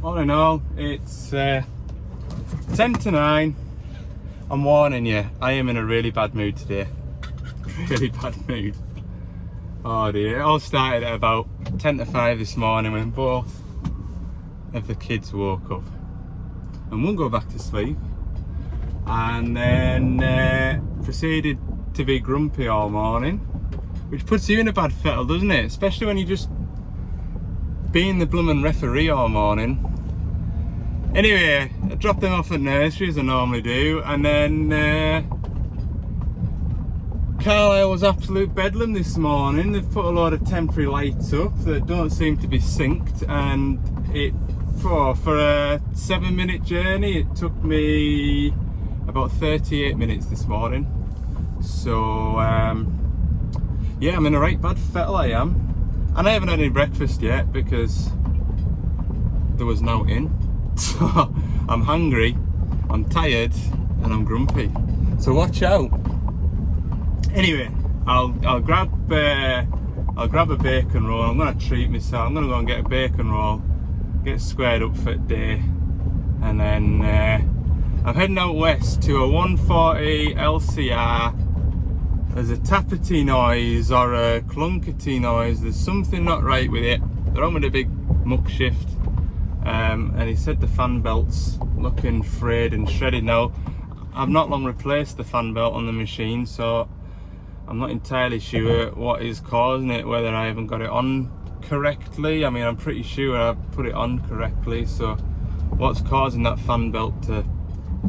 all in all, it's 10 to 9. I'm warning you, I am in a really bad mood today. Really bad mood. Oh dear, it all started at about 10 to 5 this morning when both of the kids woke up and one go back to sleep, and then proceeded to be grumpy all morning, which puts you in a bad fettle, doesn't it? Especially when you just being the bloomin' referee all morning. Anyway, I dropped them off at nursery as I normally do, and then Carlisle was absolute bedlam this morning. They've put a lot of temporary lights up that don't seem to be synced, and it for a 7-minute journey it took me about 38 minutes this morning. So yeah, I'm in a right bad fettle, I am. And I haven't had any breakfast yet because there was no in. So I'm hungry, I'm tired, and I'm grumpy. So watch out. Anyway, I'll grab a bacon roll. I'm gonna treat myself. I'm gonna go and get a bacon roll, get squared up for the day, and then I'm heading out west to a 140 LCR. There's a tappety noise or a clunkety noise. There's something not right with it. They're on with a big muck shift, and he said the fan belt's looking frayed and shredded now. I've not long replaced the fan belt on the machine, so I'm not entirely sure what is causing it, whether I haven't got it on correctly. I mean, I'm pretty sure I've put it on correctly, so what's causing that fan belt to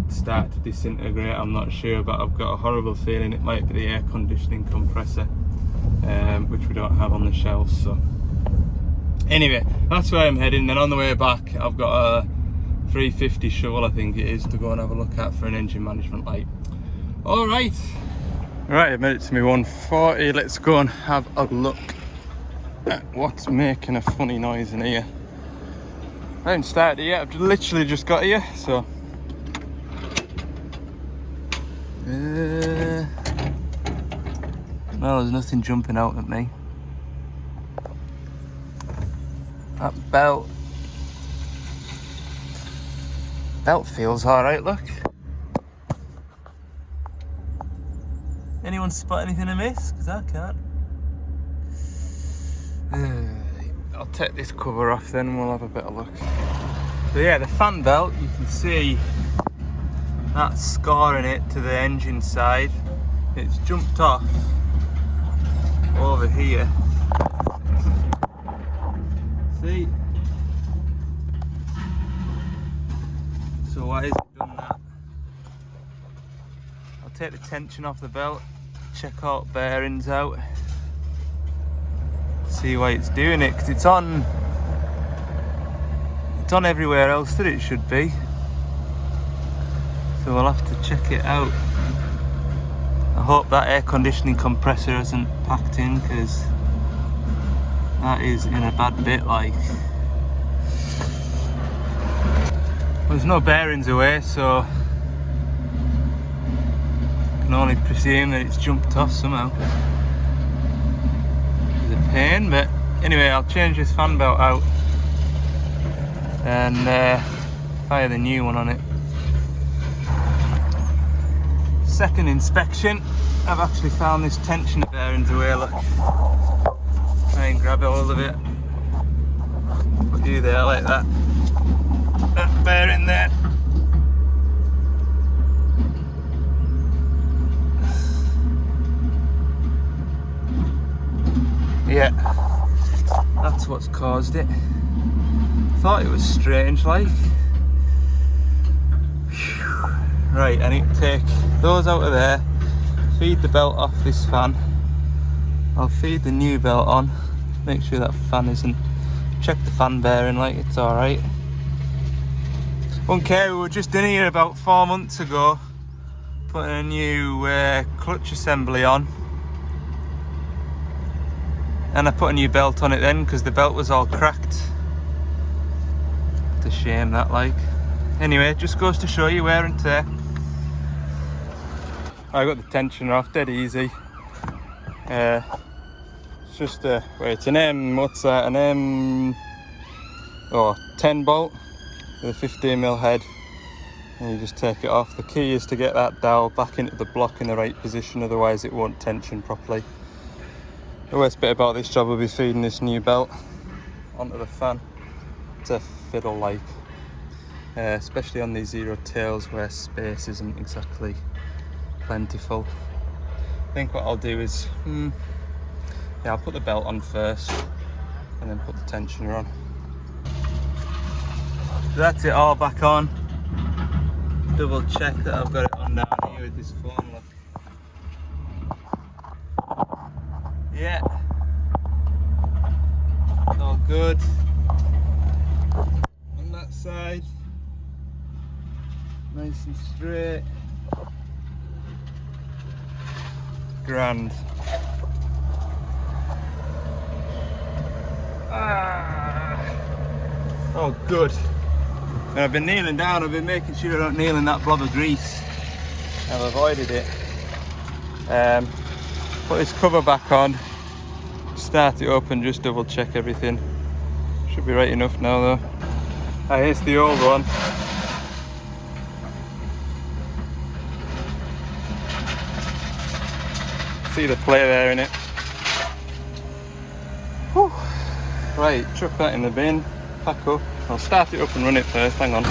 start to disintegrate, I'm not sure, but I've got a horrible feeling it might be the air conditioning compressor, which we don't have on the shelves. So anyway, that's where I'm heading. Then on the way back I've got a 350 shovel, I think it is, to go and have a look at for an engine management light. All right, I've made it to me 140. Let's go and have a look at what's making a funny noise in here. I haven't started it yet, I've literally just got here, so well, there's nothing jumping out at me. That belt feels alright, look. Anyone spot anything amiss? Because I can't. I'll take this cover off then and we'll have a better look. So yeah, the fan belt, you can see that's scoring it to the engine side. It's jumped off over here. See? So why has it done that? I'll take the tension off the belt, check out bearings out, see why it's doing it, because it's on everywhere else that it should be. So we'll have to check it out. I hope that air conditioning compressor hasn't packed in, because that is in a bad bit, like. There's no bearings away, so I can only presume that it's jumped off somehow. It's a pain, but anyway, I'll change this fan belt out and fire the new one on it. Second inspection, I've actually found this tensioner bearings away, look. Try and grab hold of it. Put you there like that. That bearing there. Yeah, that's what's caused it. Thought it was strange, like. Right, I need to take those out of there, feed the belt off this fan. I'll feed the new belt on, make sure that fan isn't, check the fan bearing, like it's alright. Okay, we were just in here about 4 months ago, putting a new clutch assembly on. And I put a new belt on it then, because the belt was all cracked. It's a shame that, like. Anyway, it just goes to show you wear and tear. I got the tensioner off, dead easy. It's just a, wait, it's an M, what's that, an M, 10 bolt. with a 15mm head, and you just take it off. The key is to get that dowel back into the block in the right position, otherwise it won't tension properly. The worst bit about this job will be feeding this new belt onto the fan. It's a fiddle like, especially on these zero tails where space isn't exactly plentiful. I think what I'll do is, I'll put the belt on first and then put the tensioner on. That's it all back on. Double check that I've got it on down here with this phone, look. Yeah, it's all good. On that side, nice and straight. Grand. Oh, good. And I've been kneeling down, I've been making sure I don't kneel in that blob of grease. I've avoided it. Put this cover back on, start it up and just double check everything. Should be right enough now though. Here's the old one. See the play there in it. Whew. Right, chuck that in the bin, pack up. I'll start it up and run it first, hang on.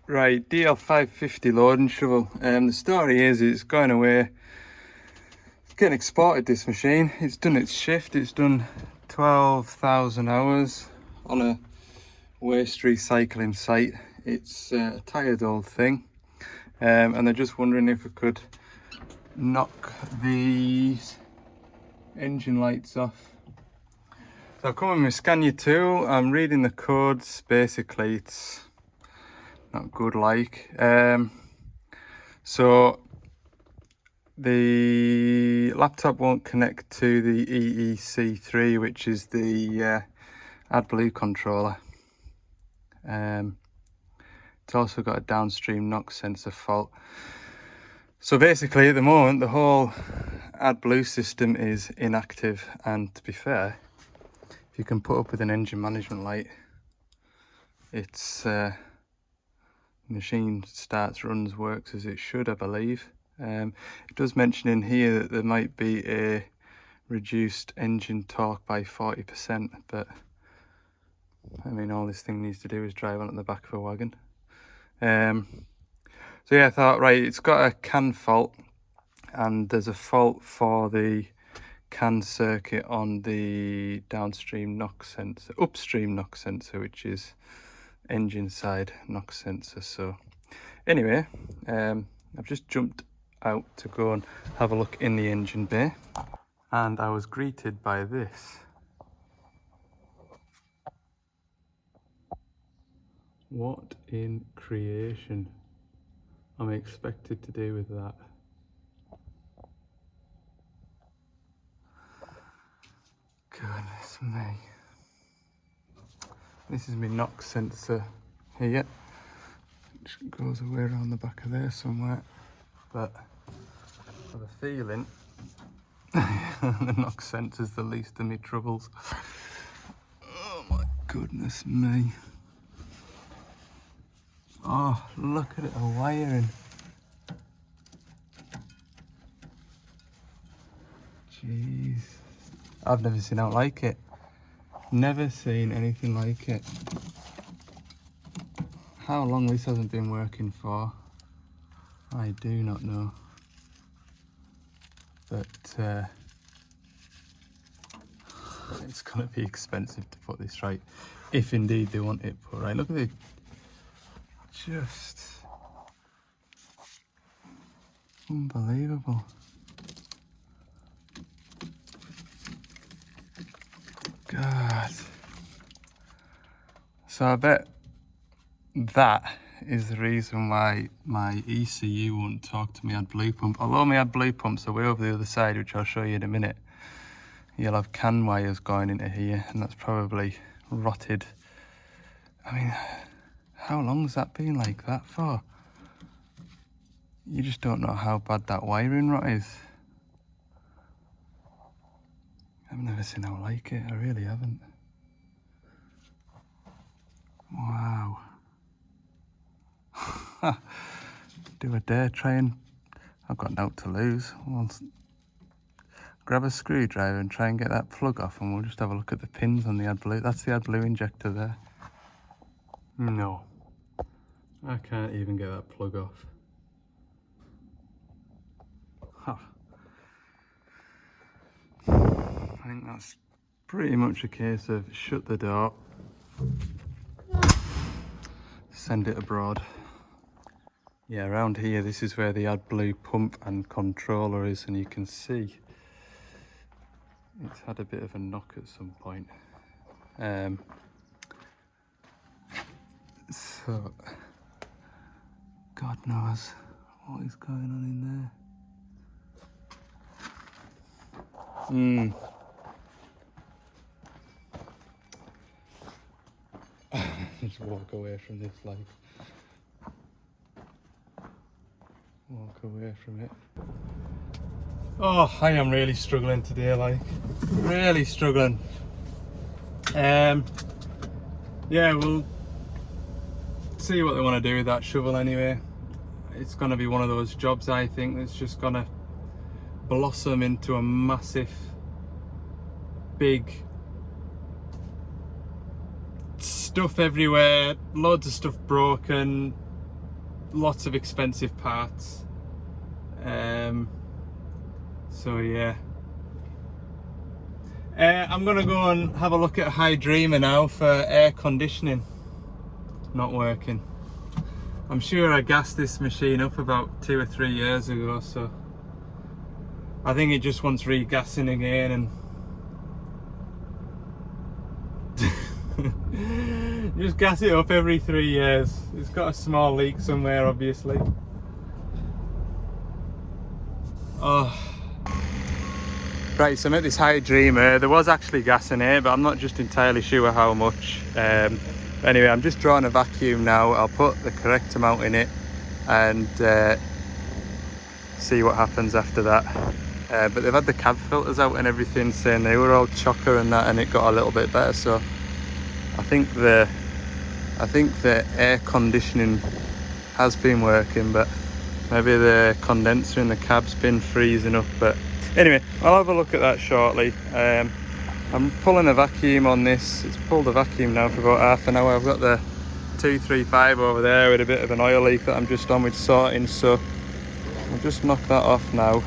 Right, DL550 loading shovel. The story is it's going away. It's getting exported, this machine. It's done its shift, it's done 12,000 hours on a waste recycling site. It's a tired old thing. And they're just wondering if we could knock these engine lights off. So I've come with my Scania tool, I'm reading the codes. Basically it's not good like. So the laptop won't connect to the EEC3, which is the AdBlue controller. It's also got a downstream knock sensor fault. So basically at the moment the whole AdBlue system is inactive, and to be fair, if you can put up with an engine management light, it's machine starts, runs, works as it should, I believe. It does mention in here that there might be a reduced engine torque by 40%, but I mean all this thing needs to do is drive onto the back of a wagon. So yeah, I thought, right, it's got a CAN fault, and there's a fault for the CAN circuit on the downstream knock sensor, upstream knock sensor, which is engine side knock sensor. So anyway, I've just jumped out to go and have a look in the engine bay, and I was greeted by this. What in creation am I expected to do with that? Goodness me. This is my knock sensor here. It goes away around the back of there somewhere. But I have a feeling the knock sensor's the least of my troubles. Oh my goodness me. Oh, look at it, a wiring. Jeez. I've never seen out like it. Never seen anything like it. How long this hasn't been working for, I do not know. But it's gonna be expensive to put this right, if indeed they want it put right. Look at it. Just unbelievable. God. So I bet that is the reason why my ECU won't talk to me AdBlue pump. Although my AdBlue pumps are way over the other side, which I'll show you in a minute, you'll have CAN wires going into here, and that's probably rotted. I mean, how long has that been like that for? You just don't know how bad that wiring rot is. I've never seen how like it, I really haven't. Wow. Do a dare try and... I've got no to lose. Well, grab a screwdriver and try and get that plug off, and we'll just have a look at the pins on the AdBlue. That's the AdBlue injector there. No. I can't even get that plug off. Huh. I think that's pretty much a case of shut the door, send it abroad. Yeah, around here, this is where the AdBlue pump and controller is, and you can see it's had a bit of a knock at some point. So, God knows what is going on in there. Just walk away from this, like. Walk away from it. Oh, I am really struggling today, like. Really struggling. Yeah, we'll see what they want to do with that shovel anyway. It's going to be one of those jobs, I think, that's just going to blossom into a massive, big stuff everywhere, loads of stuff broken, lots of expensive parts. So yeah, I'm gonna go and have a look at Hydrema now for air conditioning. Not working. I'm sure I gassed this machine up about 2 or 3 years ago, so I think it just wants regassing again, and just gas it up every 3 years. It's got a small leak somewhere, obviously. Oh. Right, so I'm at this Hydrema. There was actually gas in here, but I'm not just entirely sure how much. Anyway, I'm just drawing a vacuum now. I'll put the correct amount in it and see what happens after that. But they've had the cab filters out and everything, saying they were all chocker and that, and it got a little bit better. So I think the air conditioning has been working, but maybe the condenser in the cab's been freezing up. But anyway, I'll have a look at that shortly. I'm pulling a vacuum on this. It's pulled a vacuum now for about half an hour. I've got the 235 over there with a bit of an oil leak that I'm just on with sorting, so I'll just knock that off now.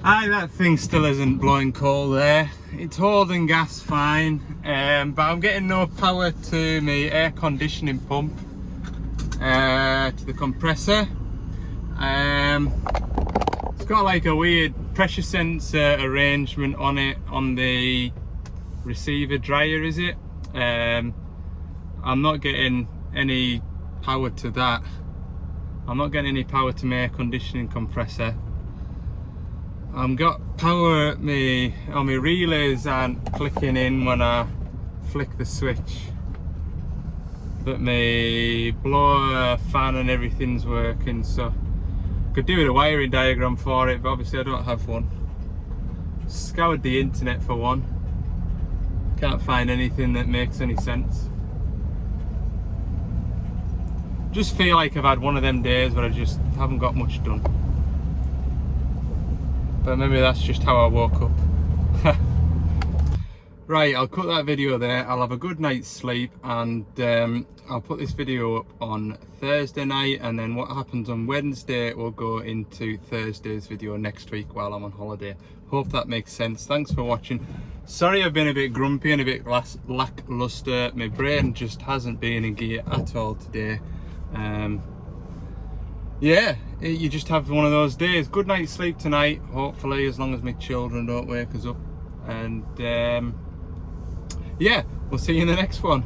Aye, that thing still isn't blowing coal there. It's holding gas fine, but I'm getting no power to my air conditioning pump, to the compressor. It's got like a weird pressure sensor arrangement on it, on the receiver dryer, is it? I'm not getting any power to that. I'm not getting any power to my air conditioning compressor. I've got power on my relays aren't clicking in when I flick the switch, but my blower, fan and everything's working, so could do with a wiring diagram for it, but obviously I don't have one. Scoured the internet for one, can't find anything that makes any sense. Just feel like I've had one of them days where I just haven't got much done. But maybe that's just how I woke up. Right, I'll cut that video there. I'll have a good night's sleep, and I'll put this video up on Thursday night, and then what happens on Wednesday will go into Thursday's video next week while I'm on holiday. Hope that makes sense. Thanks for watching. Sorry I've been a bit grumpy and a bit lackluster. My brain just hasn't been in gear at all today. Yeah, you just have one of those days. Good night's sleep tonight, hopefully, as long as my children don't wake us up. And yeah, we'll see you in the next one.